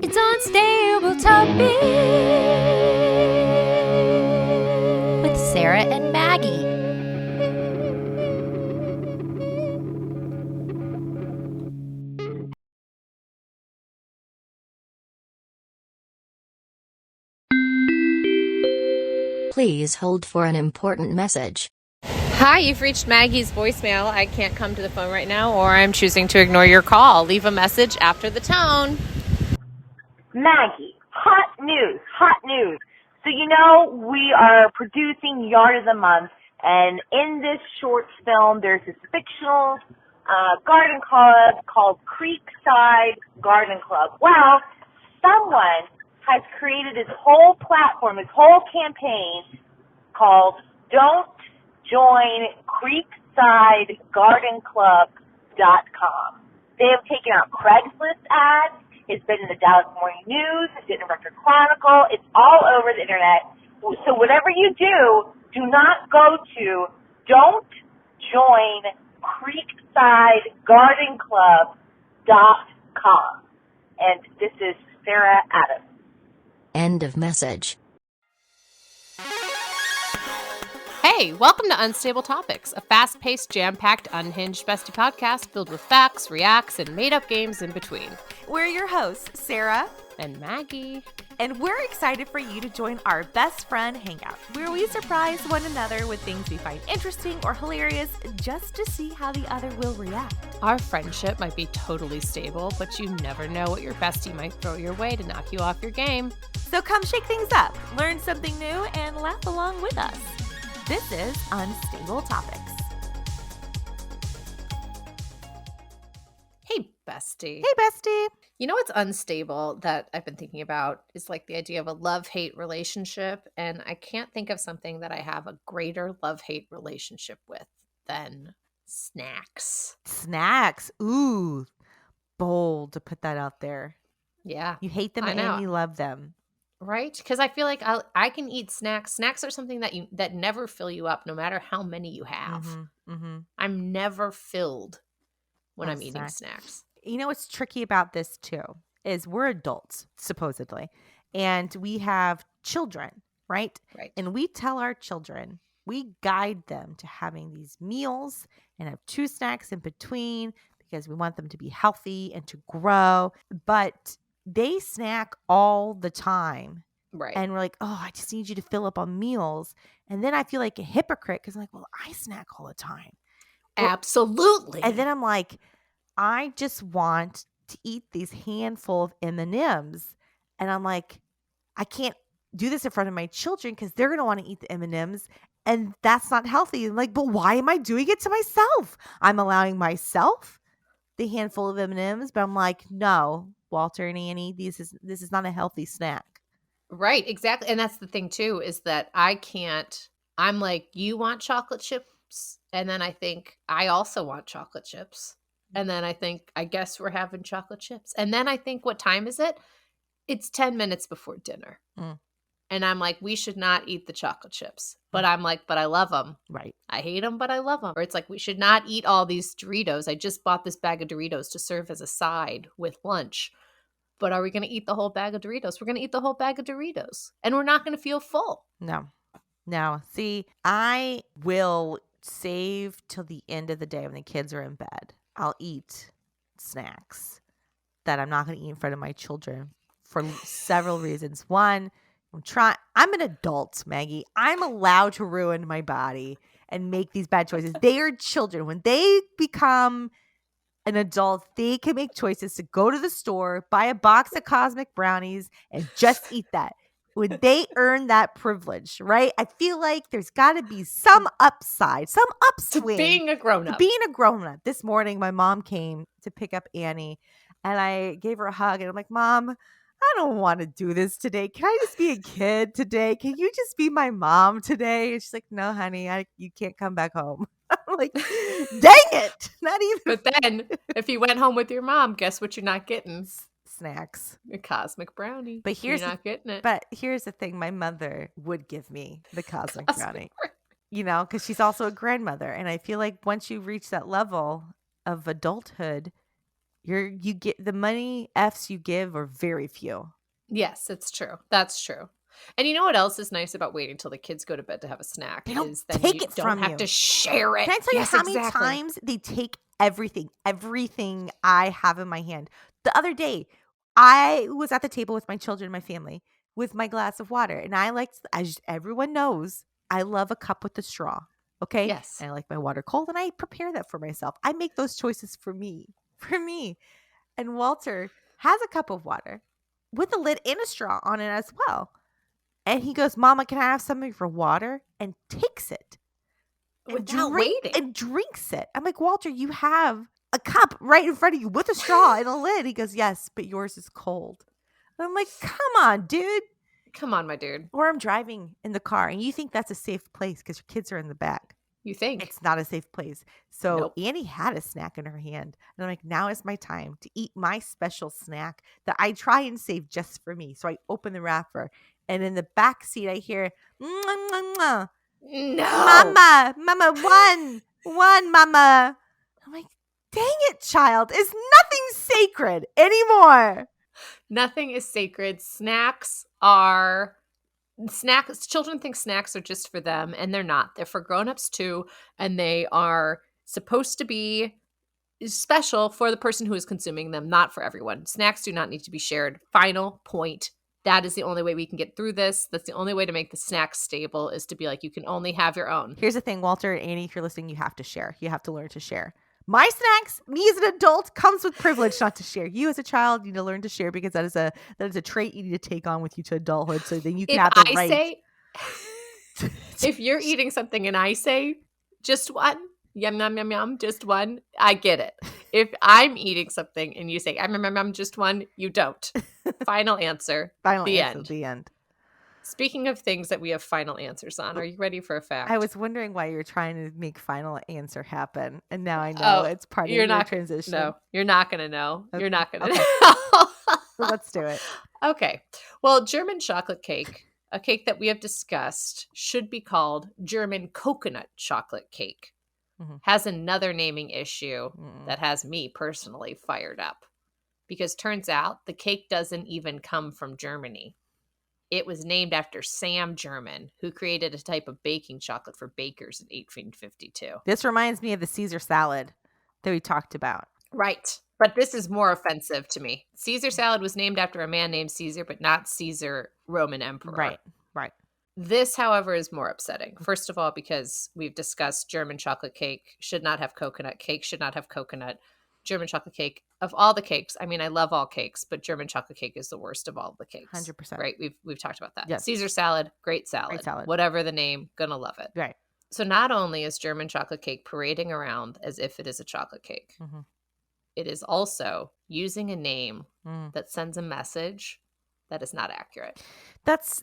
It's Unstable Topic with Sarah and Maggie. Please hold for an important message. Hi, you've reached Maggie's voicemail. I can't come to the phone right now, or I'm choosing to ignore your call. Leave a message after the tone. Maggie, hot news. So we are producing Yard of the Month, and in this short film, there's this fictional garden club called Creekside Garden Club. Well, someone has created this whole platform, this whole campaign called Don't Join CreeksideGardenClub.com. They have taken out Craigslist ads. It's been in the Dallas Morning News. It's in the Record Chronicle. It's all over the internet. So whatever you do, do not go to Don't Join CreeksideGardenClub.com. And this is Sarah Adams. End of message. Hey, welcome to Unstable Topics, a fast-paced, jam-packed, unhinged bestie podcast filled with facts, reacts, and made-up games in between. We're your hosts, Sarah And Maggie. and we're excited for you to join our best friend hangout, where we surprise one another with things we find interesting or hilarious just to see how the other will react. Our friendship might be totally stable, but you never know what your bestie might throw your way to knock you off your game. So come shake things up, learn something new, and laugh along with us. This is Unstable Topics. Hey, bestie. Hey, bestie. You know what's unstable that I've been thinking about is like the idea of a love-hate relationship, and I can't think of something that I have a greater love-hate relationship with than snacks. Snacks. Ooh, bold to put that out there. Yeah, You hate them I know. and you love them. right? Because I feel like I can eat snacks. Snacks are something that never fill you up, no matter how many you have. Mm-hmm. I'm never filled when Oh, I'm eating snacks. snacks. You know what's tricky about this too is we're adults, supposedly, and we have children, right? Right. And we tell our children, we guide them to having these meals and have 2 snacks in between because we want them to be healthy and to grow. But they snack all the time. Right. And we're like, oh, I just need you to fill up on meals. And then I feel like a hypocrite because I'm like, well, I snack all the time. Absolutely. And then I'm like, I just want to eat these handful of M&Ms. And I'm like, I can't do this in front of my children because they're going to want to eat the M&Ms. And that's not healthy. I'm like, but why am I doing it to myself? I'm allowing myself the handful of M&Ms. But I'm like, no, Walter and Annie, this is not a healthy snack. Right, exactly. And that's the thing too, is that I'm like, you want chocolate chips? And then I think I also want chocolate chips. And then I think, I guess we're having chocolate chips. And then I think, what time is it? It's 10 minutes before dinner. Mm. And I'm like, we should not eat the chocolate chips. But I'm like, but I love them. Right. I hate them, but I love them. Or it's like, we should not eat all these Doritos. I just bought this bag of Doritos to serve as a side with lunch. But are we going to eat the whole bag of Doritos? We're going to eat the whole bag of Doritos. And we're not going to feel full. No. See, I will save till the end of the day when the kids are in bed. I'll eat snacks that I'm not going to eat in front of my children for several reasons. One, I'm an adult, Maggie. I'm allowed to ruin my body and make these bad choices. They are children. When they become an adult, they can make choices to go to the store, buy a box of cosmic brownies, and just eat that. When they earn that privilege, right? I feel like there's got to be some upside, some upswing. Being a grown-up. Being a grown-up. This morning, my mom came to pick up Annie, and I gave her a hug, and I'm like, Mom, I don't want to do this today. Can I just be a kid today? Can you just be my mom today? And she's like, no, honey, you can't come back home. I'm like, dang it. Not even. But then, if you went home with your mom, guess what you're not getting? Snacks. A cosmic brownie. But you're not getting it. But here's the thing. My mother would give me the cosmic brownie. You know, because she's also a grandmother. And I feel like once you reach that level of adulthood, You get the money F's you give are very few. Yes, it's true. That's true. And you know what else is nice about waiting till the kids go to bed to have a snack They don't is then take you it don't from have you. to share it. Can I tell you Yes, how exactly. many times they take everything I have in my hand? The other day, I was at the table with my children, my family, with my glass of water. And I like, as everyone knows, I love a cup with a straw. Okay. Yes. And I like my water cold and I prepare that for myself. I make those choices for me. And Walter has a cup of water with a lid and a straw on it as well. And he goes, Mama, can I have something for water? And takes it. Without waiting. And drinks it. I'm like, Walter, you have a cup right in front of you with a straw and a lid. He goes, yes, but yours is cold. And I'm like, come on, dude. Come on, my dude. Or I'm driving in the car and you think that's a safe place because your kids are in the back. You think. It's not a safe place. So Nope. Annie had a snack in her hand. And I'm like, now is my time to eat my special snack that I try and save just for me. So I open the wrapper and in the back seat I hear, mwah, mwah, mwah. No. Mama, one, mama. I'm like, dang it, child. Is nothing sacred anymore. Nothing is sacred. Children think snacks are just for them, and they're not. They're for grown-ups too, and they are supposed to be special for the person who is consuming them, not for everyone. Snacks do not need to be shared. Final point. That is the only way we can get through this. That's the only way to make the snacks stable, is to be like, you can only have your own. Here's the thing, Walter and Annie, if you're listening, you have to share. You have to learn to share. My snacks, me as an adult, comes with privilege not to share. You as a child need to learn to share because that is a trait you need to take on with you to adulthood so then you can have the right. If you're eating something and I say, just one, yum, yum, yum, yum, just one, I get it. If I'm eating something and you say, yum, yum, yum, just one, you don't. Final answer. The end. Speaking of things that we have final answers on, are you ready for a fact? I was wondering why you were trying to make final answer happen, and now I know it's part of your transition. No, you're not going to know. Okay. You're not going to Okay. know. So let's do it. Okay. Well, German chocolate cake, a cake that we have discussed, should be called German coconut chocolate cake. Mhm. Has another naming issue that has me personally fired up. Because turns out the cake doesn't even come from Germany. It was named after Sam German, who created a type of baking chocolate for bakers in 1852. This reminds me of the Caesar salad that we talked about. Right. But this is more offensive to me. Caesar salad was named after a man named Caesar, but not Caesar, Roman emperor. Right. This, however, is more upsetting. First of all, because we've discussed German chocolate cake should not have coconut. Cake should not have coconut. German chocolate cake, of all the cakes, I mean, I love all cakes, but German chocolate cake is the worst of all the cakes. 100%. Right? We've talked about that. Yes. Caesar salad, great salad. Whatever the name, gonna love it. Right. So not only is German chocolate cake parading around as if it is a chocolate cake, it is also using a name that sends a message that is not accurate. That's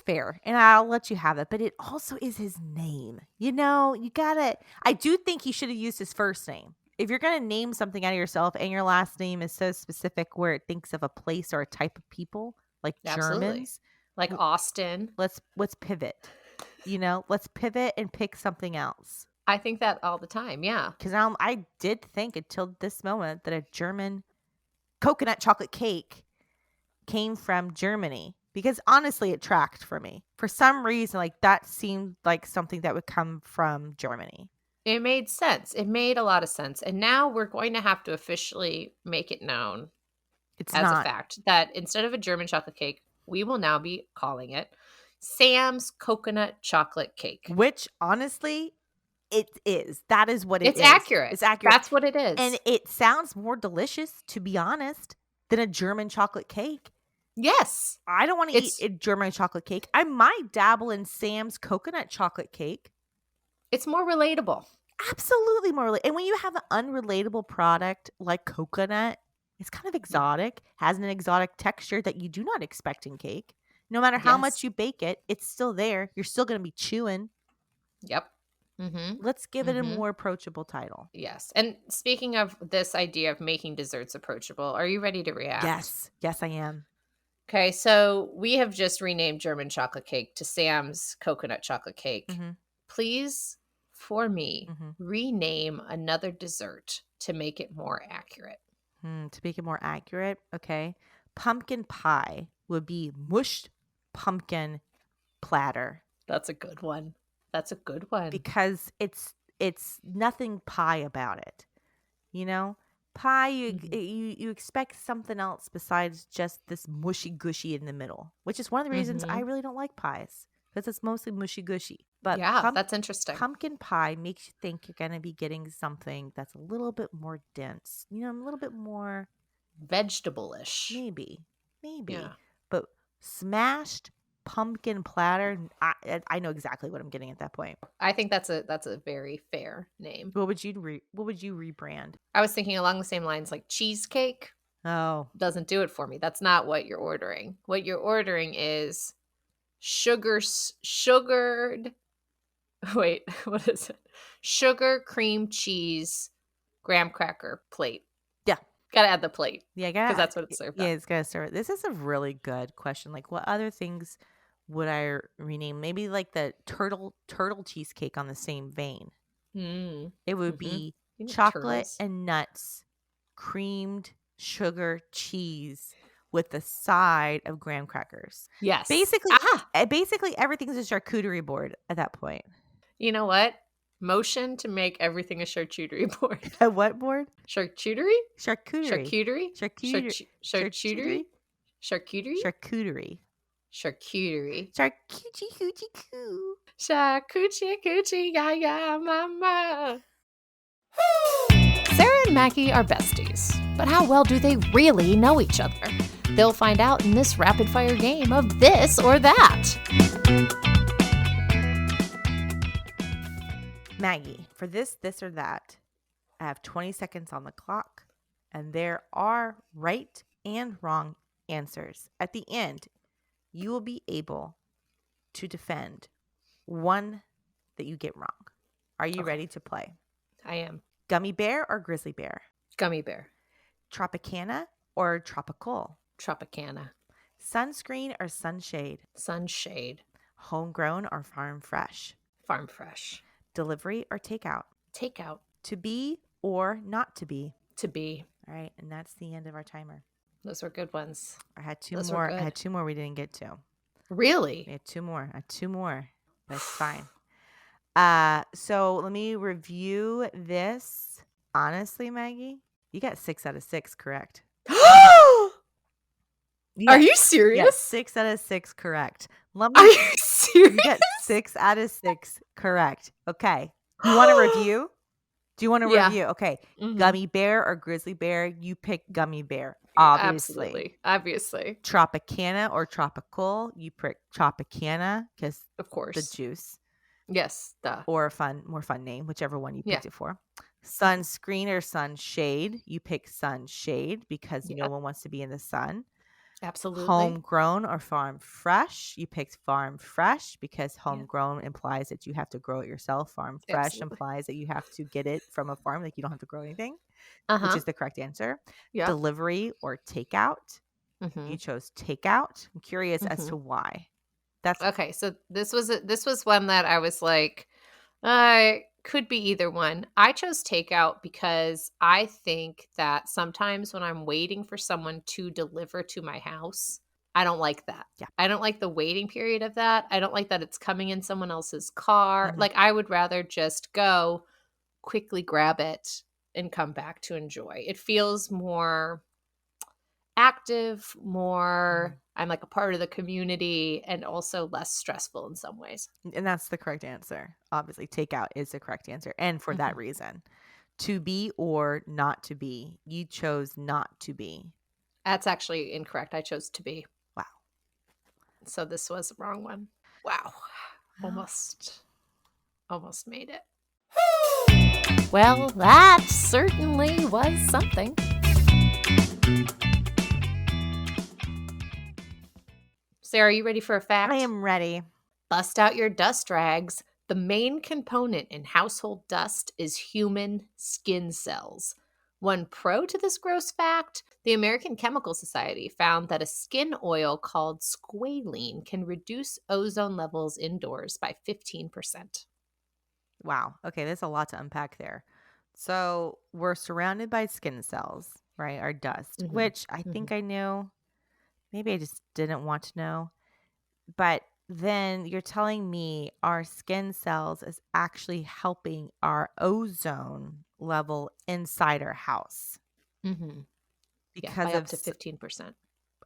fair, and I'll let you have it, but it also is his name. You know, you gotta, I do think he should have used his first name. If you're going to name something out of yourself and your last name is so specific where it thinks of a place or a type of people, like Germans. Like Austin. Let's pivot. You know, let's pivot and pick something else. I think that all the time, yeah. Because I did think until this moment that a German coconut chocolate cake came from Germany. Because honestly, it tracked for me. For some reason, like that seemed like something that would come from Germany. It made sense. It made a lot of sense. And now we're going to have to officially make it known a fact that instead of a German chocolate cake, we will now be calling it Sam's coconut chocolate cake. Which, honestly, it is. That is what it is. It's accurate. It's accurate. That's what it is. And it sounds more delicious, to be honest, than a German chocolate cake. Yes. I don't want to eat a German chocolate cake. I might dabble in Sam's coconut chocolate cake. It's more relatable. Absolutely more relatable. And when you have an unrelatable product like coconut, it's kind of exotic, has an exotic texture that you do not expect in cake. No matter how much you bake it, it's still there. You're still going to be chewing. Yep. Mm-hmm. Let's give it a more approachable title. Yes. And speaking of this idea of making desserts approachable, are you ready to react? Yes. Yes, I am. Okay. So we have just renamed German chocolate cake to Sam's coconut chocolate cake. Please, for me, rename another dessert to make it more accurate. To make it more accurate, okay. Pumpkin pie would be mushed pumpkin platter That's a good one. That's a good one. because it's nothing pie about it. You know, pie you expect something else besides just this mushy gushy in the middle, which is one of the reasons I really don't like pies because it's mostly mushy gushy. But Yeah, that's interesting. pumpkin pie makes you think you're going to be getting something that's a little bit more dense, a little bit more Vegetable-ish. maybe. Yeah. But smashed pumpkin platter, I know exactly what I'm getting at that point. I think that's a very fair name. What would you rebrand? I was thinking along the same lines, like cheesecake Oh, doesn't do it for me. That's not what you're ordering. What you're ordering is sugared wait, what is it? Sugar cream cheese graham cracker plate. yeah. Gotta add the plate Yeah, because that's what it's served Yeah, on. it's gotta serve. This is a really good question. Like, what other things would I rename? Maybe like the turtle cheesecake on the same vein. Mm. It would Mhm. be You know, chocolate turtles. and nuts, creamed sugar cheese with the side of graham crackers. Yes. Basically everything's a charcuterie board at that point. You know what? Motion to make everything a charcuterie board. A what board? Charcuterie? Charcuterie. Charcuterie? Charcuterie. Charcuterie? Charcuterie? Charcuterie. Charcuterie. Charcuterie hoochie coo. Charcuterie coochie ya ya mama. Sarah and Maggie are besties, but how well do they really know each other? They'll find out in this rapid fire game of this or that. Maggie, for this or that, I have 20 seconds on the clock, and there are right and wrong answers. At the end, you will be able to defend one that you get wrong. Are you ready to play? I am. Gummy bear or grizzly bear? Gummy bear. Tropicana or tropical? Tropicana. Sunscreen or sunshade? Sunshade. Homegrown or farm fresh? Farm fresh. Delivery or takeout? Takeout. To be or not to be? To be. All right, and that's the end of our timer. Those were good ones. I had two Those were more. good. I had two more we didn't get to. Really? I had two more. That's fine. So let me review this. Honestly, Maggie, you got 6 out of 6 correct. Are you serious? Yeah, 6 out of 6 correct. Are you serious? You got 6 out of 6 correct. Okay. You want to review? Do you want to Yeah. review? Okay. Mhm. Gummy bear or grizzly bear? You pick gummy bear. Obviously. Obviously. Tropicana or tropical? You pick Tropicana because Of course. the juice. Yes. Duh. Or more fun name, whichever one you picked Yeah. it for. Sunscreen or sunshade? You pick sunshade because Yeah. no one wants to be in the sun. Absolutely. Homegrown or farm fresh? You picked farm fresh because homegrown implies that you have to grow it yourself. Farm fresh Absolutely. implies that you have to get it from a farm, like you don't have to grow anything, Uh-huh. which is the correct answer. Yeah. Delivery or takeout? Mhm. You chose takeout. I'm curious as to why. That's Okay, so this was one that I was like, could be either one. I chose takeout because I think that sometimes when I'm waiting for someone to deliver to my house, I don't like that. Yeah. I don't like the waiting period of that. I don't like that it's coming in someone else's car. Mhm. Like I would rather just go quickly grab it and come back to enjoy. It feels more active, more I'm like a part of the community, and also less stressful in some ways. And that's the correct answer. Obviously, takeout is the correct answer. And for that reason, to be or not to be, you chose not to be. That's actually incorrect. I chose to be. Wow. So this was the wrong one. Wow. Almost made it. Well, that certainly was something. Sarah, are you ready for a fact? I am ready. Bust out your dust rags. The main component in household dust is human skin cells. One pro to this gross fact, the American Chemical Society found that a skin oil called squalene can reduce ozone levels indoors by 15%. Wow. Okay, there's a lot to unpack there. So we're surrounded by skin cells. right? Our dust, Mhm. which I think I knew. Maybe I just didn't want to know. But then you're telling me our skin cells is actually helping our ozone level inside our house Mm-hmm. Yeah, because by of up to 15%.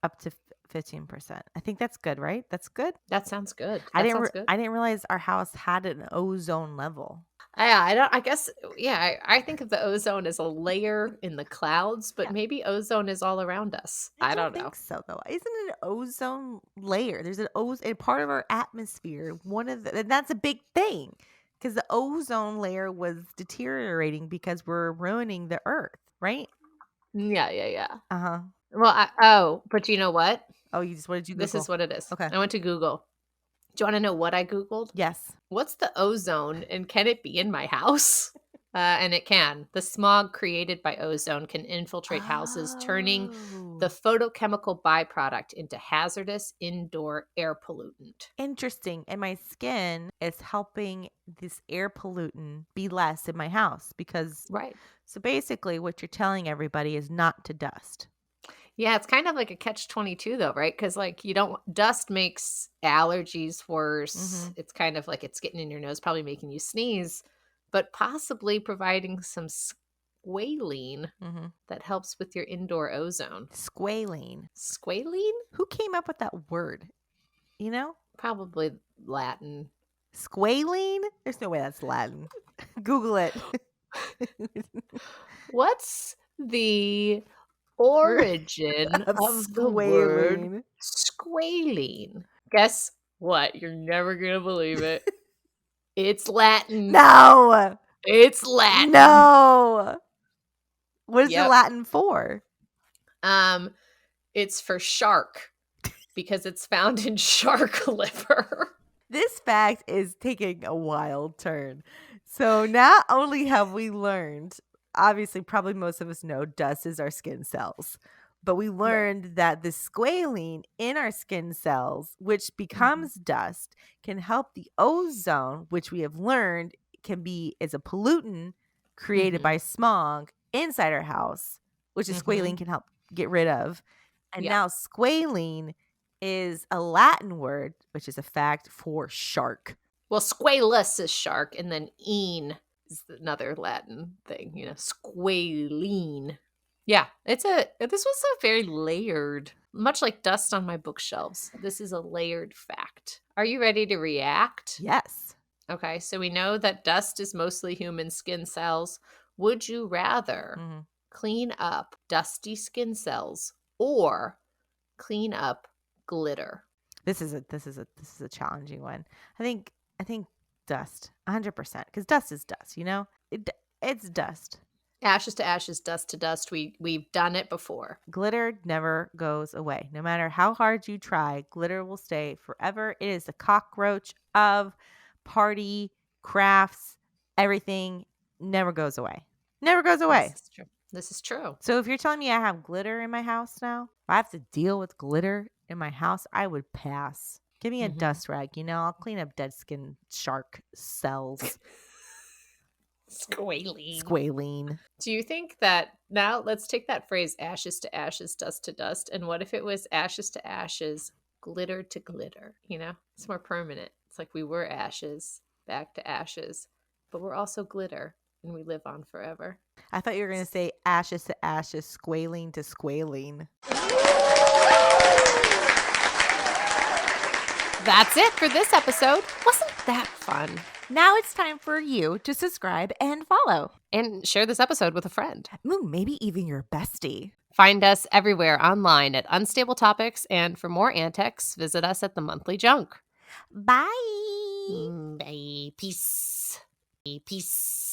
up to 15%. I think that's good, right? That's good. That sounds good. I That didn't sounds good. I didn't realize our house had an ozone level. I don't. I guess. Yeah. I think of the ozone as a layer in the clouds, but Yeah. maybe ozone is all around us. I don't know. think so though. Isn't it an ozone layer? There's an ozone part of our atmosphere. And that's a big thing because the ozone layer was deteriorating because we're ruining the earth, right? Yeah. Uh-huh. Well, but you know what? Oh, what did you This Google? is what it is. Okay. I went to Google. Do you want to know what I Googled? Yes. What's the ozone and can it be in my house? And it can. The smog created by ozone can infiltrate houses, turning the photochemical byproduct into hazardous indoor air pollutant. Interesting. And my skin is helping this air pollutant be less in my house because Right. so basically what you're telling everybody is not to dust. Yeah, it's kind of like a catch-22 though, right? Because like dust makes allergies worse. It's kind of like it's getting in your nose, probably making you sneeze, but possibly providing some squalene that helps with your indoor ozone. Squalene. Squalene? Who came up with that word? You know? Probably Latin. Squalene? There's no way that's Latin. Google it. What's the origin of the word squalene? Guess what? You're never gonna believe it. It's Latin. No. It's Latin. No. What is it Yep. Latin for? It's for shark because it's found in shark liver. This fact is taking a wild turn. So not only have we learned, obviously, probably most of us know dust is our skin cells, but we learned that the squalene in our skin cells, which becomes dust, can help the ozone, which we have learned is a pollutant created by smog inside our house, which is squalene can help get rid of. And now squalene is a Latin word, which is a fact, for shark. Well, squalus is shark, and then "ene" is another Latin thing, squalene. Yeah, this was a very layered, much like dust on my bookshelves. This is a layered fact. Are you ready to react? Yes. Okay, so we know that dust is mostly human skin cells. Would you rather clean up dusty skin cells or clean up glitter? This is a challenging one. I think dust, 100%, because dust is dust. It's dust. Ashes to ashes, dust to dust. We've done it before. Glitter never goes away. No matter how hard you try, glitter will stay forever. It is the cockroach of party crafts. Everything never goes away. Never goes away. This is true. So if you're telling me I have glitter in my house now, if I have to deal with glitter in my house, I would pass. Give me a dust rag, I'll clean up dead skin shark cells. Squalene. Do you think that now let's take that phrase ashes to ashes, dust to dust, and what if it was ashes to ashes, glitter to glitter? It's more permanent. It's like we were ashes, back to ashes, but we're also glitter and we live on forever. I thought you were going to say ashes to ashes, squalene to squalene. That's it for this episode. Wasn't that fun? Now it's time for you to subscribe and follow. And share this episode with a friend. Maybe even your bestie. Find us everywhere online at Unstable Topics. And for more antics, visit us at The Monthly Junk. Bye. Bye. Peace. Peace.